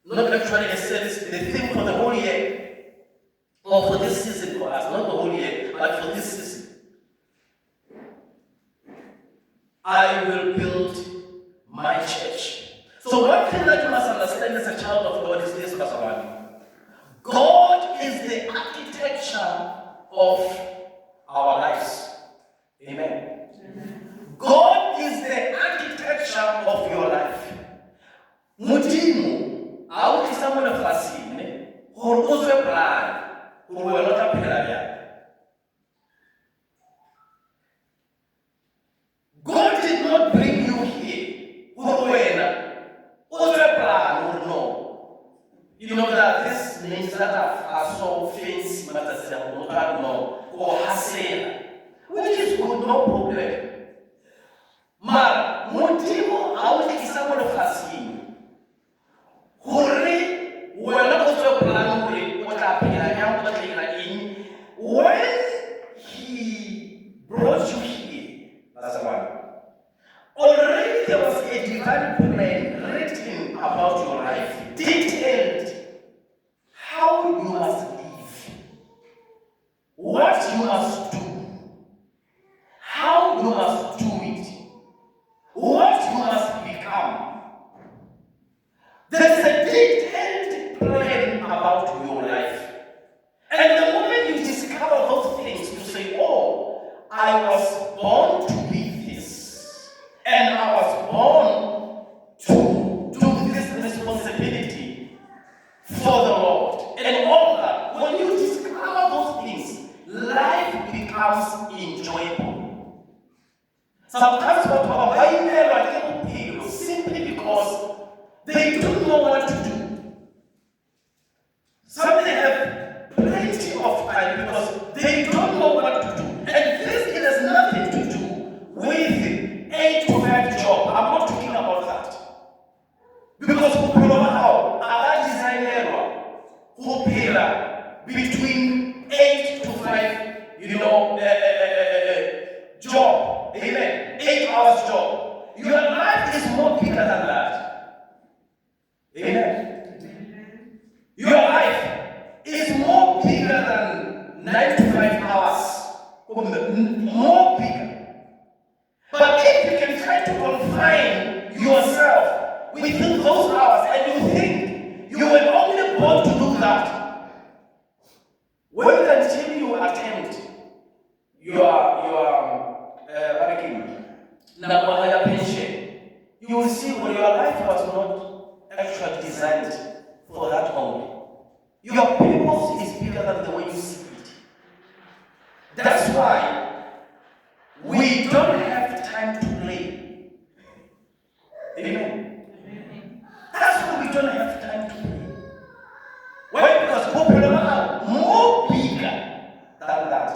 not actually a service, the theme for the whole year, or for this season for us, not the whole year, but for this season. I will build my church. So one thing that you must understand as a child of God is this, Pastor Wani. God is the architecture of our lives. Amen. God is the architecture of your life. Mudimu, auti samuel fasine, horozwe plan, uruelota pelaya. God did not bring you here. Uruena, uzwe plan, or no. You know that these names that are so fancy, or hasela, which is good, no problem. Mar, mudimu, auti samuel fasine. When he brought you here, that's one. Already there was a divine plan written about your life, detailed how you must live, what you must do, how you must do it, what you must become. There's a detailed plan about your life. And the moment you discover those things, you say, oh, I was born to be this. And I was born to do this responsibility for the Lord. And all that. When you discover those things, life becomes enjoyable. Sometimes what people simply because they don't know what to do. Some they have plenty of time because they don't know what to do. And this it has nothing to do with 8 to 5 job. I'm not talking about that. Because our designer who between 8 to 5, job. Amen. 8 hours job. Your life is more bigger than that. Amen. Your life is more bigger than 9 to 5 hours. More bigger. But if you can try to confine yourself within those hours and you think you were only born to do that, wait until you attempt your pension, you will see when your life was not actually designed for that only. Your purpose is bigger than the way you see it. That's why we don't have time to play. Amen. That's why we don't have time to play. Why? Because more bigger than that. More bigger than that.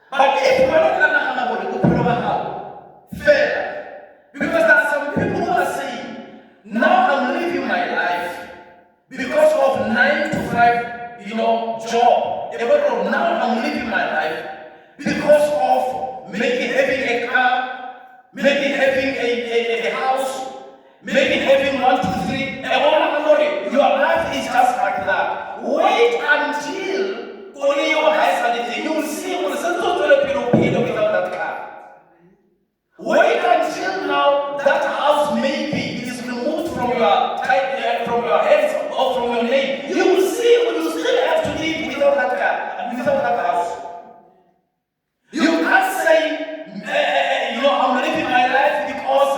But if we're not going to have fair, because there are some people who are saying, now I'm living my life because of 9 to 5, job. Now I'm living my life because of having a car, having a house, having 1, 2, 3, and all of glory. Your life is just like that. Wait until you will see without that car. Wait until now that house maybe is removed from your hands or from your name. You will see when you still have to live without that car and without that house. You can't say, I'm living my life because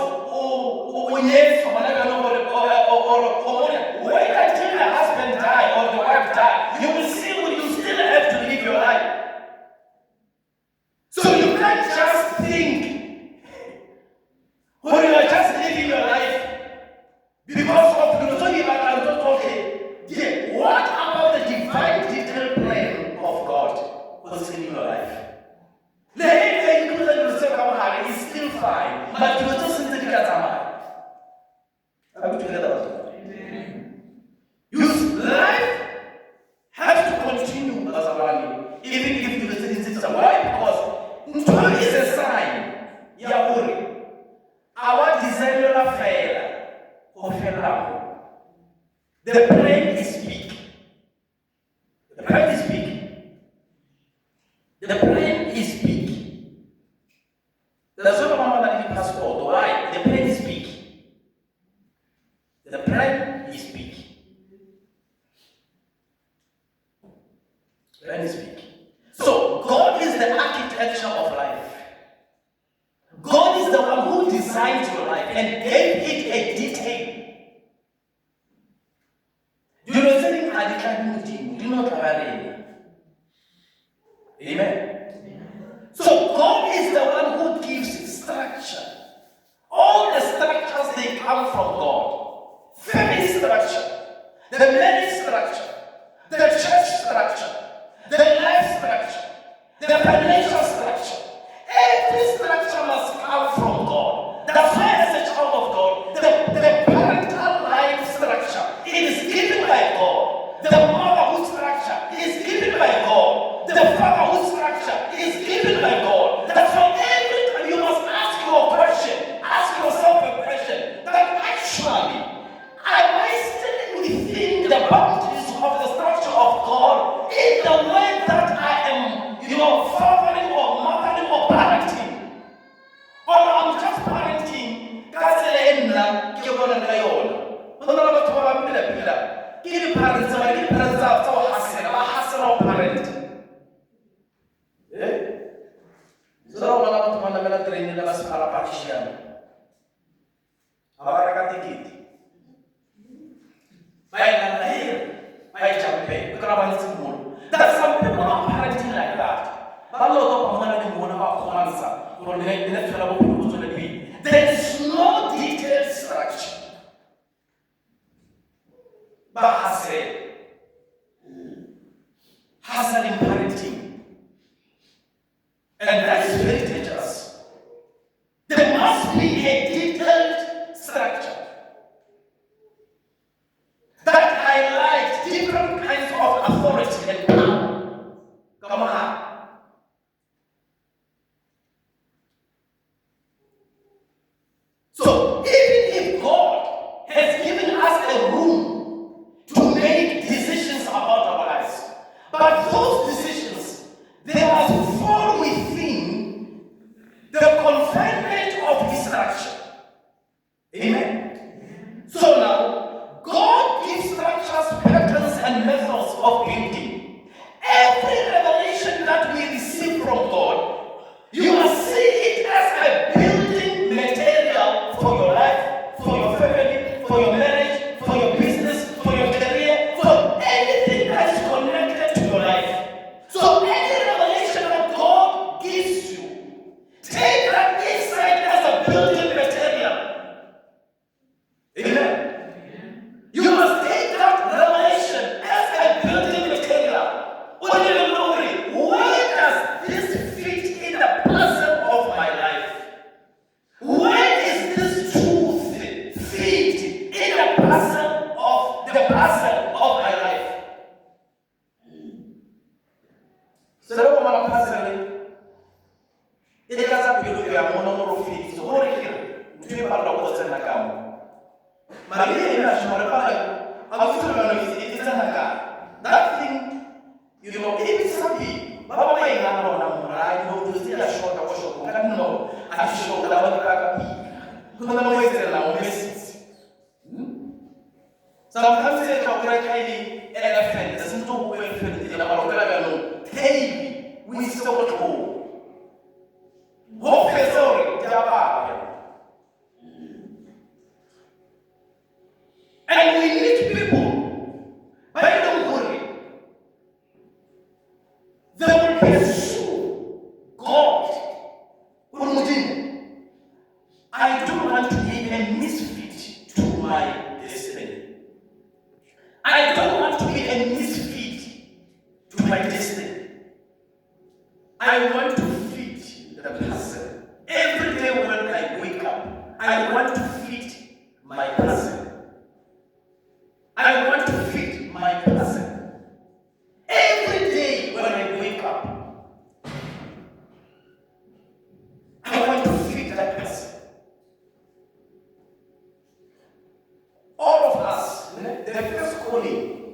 wait until the husband die or the wife die. You will see when you still have to live your life. So you can't just think when you are just living your life because of okay. Yeah, what about the divine detailed plan of God? The brain is big. The brain is big. The brain is big. That's what I'm going to passport. Why? The brain is big. The brain is big. The brain is big. So God is the architecture of life. God is the one who designed your life and gave it a detail. You know, saying I can't do not have. Amen. So God is the one who gives structure. All the structures they come from God. Family structure, the marriage structure, the church structure, the life structure, the financial structure. Every structure must come from God. That's why, as a child of God, the parental life structure, it is given by God. The motherhood structure is given by God. The fatherhood structure is given by God. That's why every time you must ask your question, ask yourself a question, that actually, am I still within the boundaries of the structure of God in the way that I am, fathering or mothering or parenting? Or I'm just parenting, give parents are parent. So I training the Parisian. That's some people are parenting like that. There is no detailed structure. But hassle in parenting. And that is very dangerous. There must be a detailed structure that highlights different kinds of authority and power. Come on. So, even if God has given us a room to make decisions about our lives, but those decisions, they must fall within the confinement of His structure. Amen? So now, God gives structures, patterns, and methods of building. Every revelation that we receive from God, you must see it as a building material for your life, for your family, for your marriage, for your business, for your career, for anything that is connected to your life. So any revelation that God gives you, take that insight as a building material. Amen. You must take that revelation as a building material. Where does this fit in the puzzle of my life? Where is this truth fit in the puzzle of my life? So that one puzzle, it doesn't be a monomoral fit. So what is it? Do you have a lot of time? Maria is that thing, if it's happy, Baba may not know, I know to see a short of what I know. I show that I will sometimes they talk like highly elephant, doesn't know where to fit in our Gagano. Hey, we still go home. Hope is sorry, Jabba. And we need people, but don't worry. They will pursue God. I don't want to be a misfit to my destiny. I don't want to be a misfit to my destiny. I want the first calling